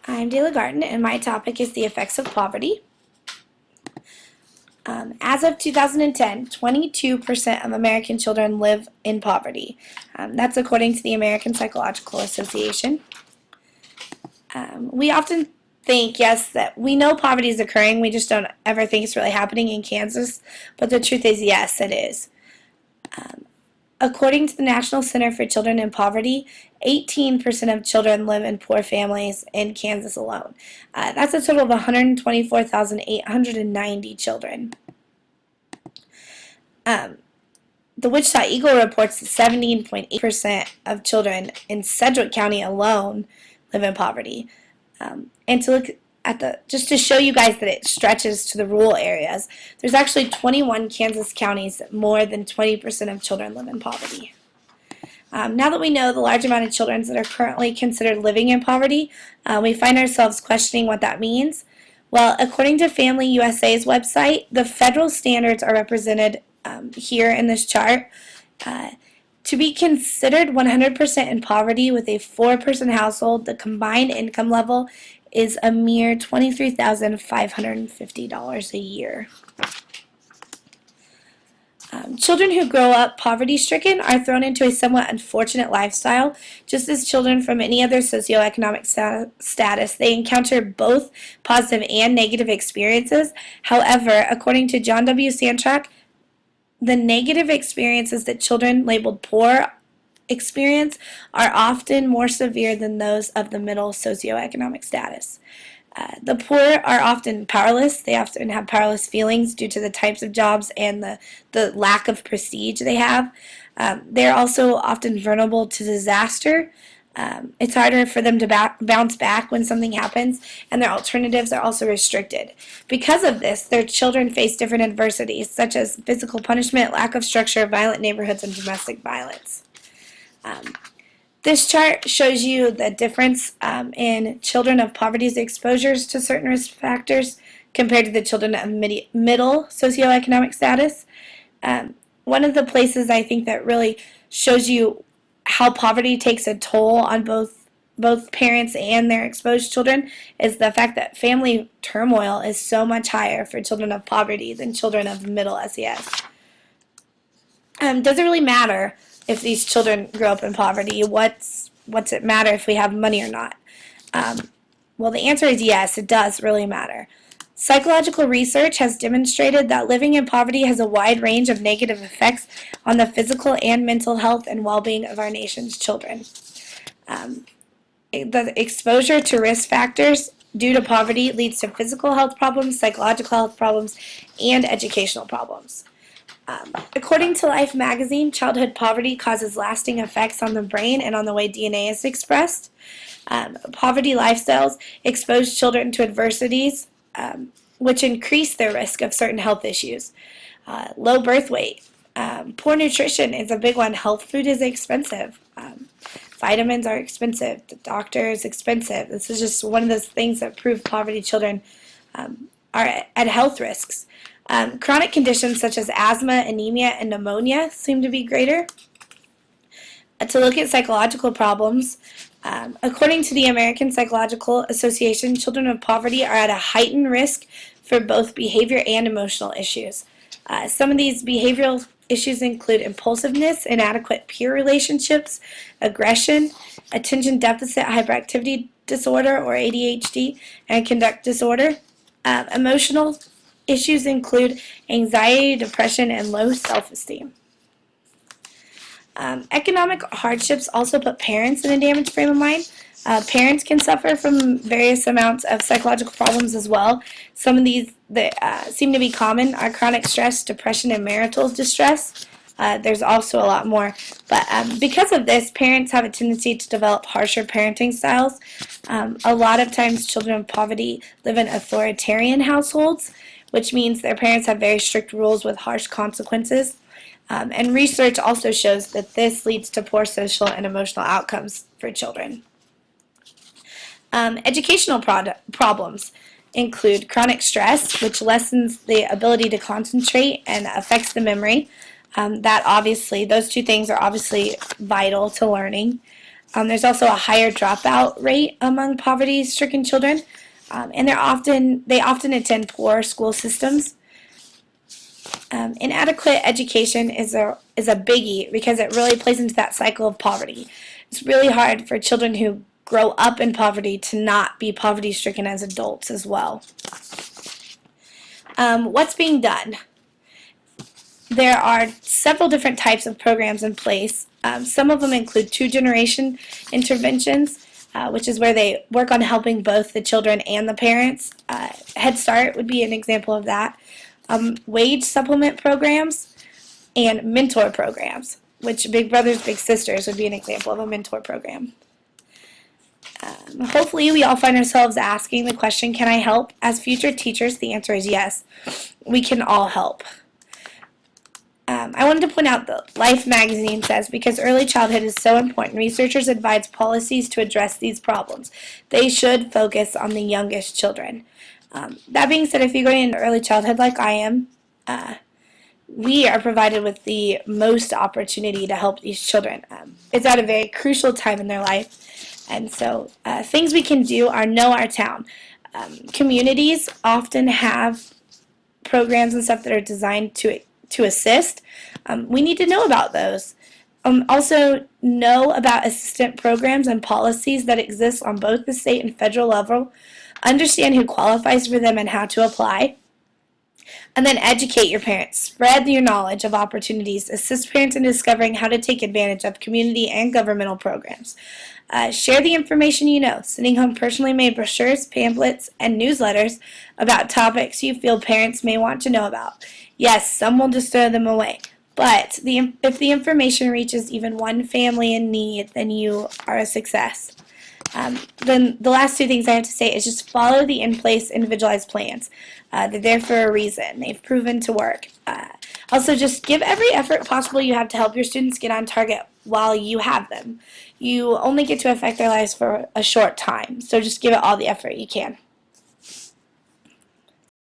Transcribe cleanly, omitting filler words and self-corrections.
I'm Dayla Garten, and my topic is the effects of poverty. As of 2010, 22% of American children live in poverty. That's according to the American Psychological Association. We often think, yes, that we know poverty is occurring, we just don't ever think it's really happening in Kansas, but the truth is, yes, it is. According to the National Center for Children in Poverty, 18% of children live in poor families in Kansas alone. That's a total of 124,890 children. The Wichita Eagle reports that 17.8% of children in Sedgwick County alone live in poverty. And to look at just to show you guys that it stretches to the rural areas, there's actually 21 Kansas counties that more than 20% of children live in poverty. Now that we know the large amount of children that are currently considered living in poverty, we find ourselves questioning what that means. Well, according to Family USA's website, the federal standards are represented here in this chart. To be considered 100% in poverty with a 4-person household, the combined income level is a mere $23,550 a year. Children who grow up poverty-stricken are thrown into a somewhat unfortunate lifestyle. Just as children from any other socioeconomic status, they encounter both positive and negative experiences. However, according to John W. Sandtrack, the negative experiences that children labeled poor experience are often more severe than those of the middle socioeconomic status. The poor are often powerless. They often have powerless feelings due to the types of jobs and the lack of prestige they have. They're also often vulnerable to disaster. It's harder for them to bounce back when something happens, and their alternatives are also restricted. Because of this, their children face different adversities, such as physical punishment, lack of structure, violent neighborhoods, and domestic violence. This chart shows you the difference in children of poverty's exposures to certain risk factors compared to the children of middle socioeconomic status. One of the places I think that really shows you how poverty takes a toll on both parents and their exposed children is the fact that family turmoil is so much higher for children of poverty than children of middle SES. Does it really matter if these children grow up in poverty? What's it matter if we have money or not? Well, the answer is yes, it does really matter. Psychological research has demonstrated that living in poverty has a wide range of negative effects on the physical and mental health and well-being of our nation's children. The exposure to risk factors due to poverty leads to physical health problems, psychological health problems, and educational problems. According to Life magazine, childhood poverty causes lasting effects on the brain and on the way DNA is expressed. Poverty lifestyles expose children to adversities, which increase their risk of certain health issues. Low birth weight. Poor nutrition is a big one. Health food is expensive. Vitamins are expensive. The doctor is expensive. This is just one of those things that prove poverty children are at health risks. Chronic conditions such as asthma, anemia, and pneumonia seem to be greater. To look at psychological problems, according to the American Psychological Association, children of poverty are at a heightened risk for both behavior and emotional issues. Some of these behavioral issues include impulsiveness, inadequate peer relationships, aggression, attention deficit hyperactivity disorder or ADHD, and conduct disorder. Emotional issues include anxiety, depression, and low self-esteem. Economic hardships also put parents in a damaged frame of mind. Parents can suffer from various amounts of psychological problems as well. Some of these that seem to be common are chronic stress, depression, and marital distress. There's also a lot more. But because of this, parents have a tendency to develop harsher parenting styles. A lot of times children of poverty live in authoritarian households, which means their parents have very strict rules with harsh consequences. And research also shows that this leads to poor social and emotional outcomes for children. Educational problems include chronic stress, which lessens the ability to concentrate and affects the memory. Those two things are obviously vital to learning. There's also a higher dropout rate among poverty-stricken children, and they often attend poor school systems. Inadequate education is a biggie because it really plays into that cycle of poverty. It's really hard for children who grow up in poverty to not be poverty-stricken as adults as well. What's being done? There are several different types of programs in place. Some of them include two-generation interventions, which is where they work on helping both the children and the parents. Head Start would be an example of that. Wage supplement programs and mentor programs, which Big Brothers Big Sisters would be an example of a mentor program. Hopefully we all find ourselves asking the question, can I help? As future teachers, the answer is yes. We can all help. I wanted to point out that Life magazine says, because early childhood is so important, researchers advise policies to address these problems. They should focus on the youngest children. That being said, if you're going into early childhood like I am, we are provided with the most opportunity to help these children. It's at a very crucial time in their life, and so things we can do are know our town. Communities often have programs and stuff that are designed to assist. We need to know about those. Also know about assistant programs and policies that exist on both the state and federal level. Understand who qualifies for them and how to apply. And then educate your parents. Spread your knowledge of opportunities. Assist parents in discovering how to take advantage of community and governmental programs. Share the information you know, sending home personally made brochures, pamphlets, and newsletters about topics you feel parents may want to know about. Yes, some will just throw them away, but if the information reaches even one family in need, then you are a success. Then the last two things I have to say is just follow the in-place individualized plans. They're there for a reason. They've proven to work. Also, just give every effort possible you have to help your students get on target while you have them. You only get to affect their lives for a short time, so just give it all the effort you can.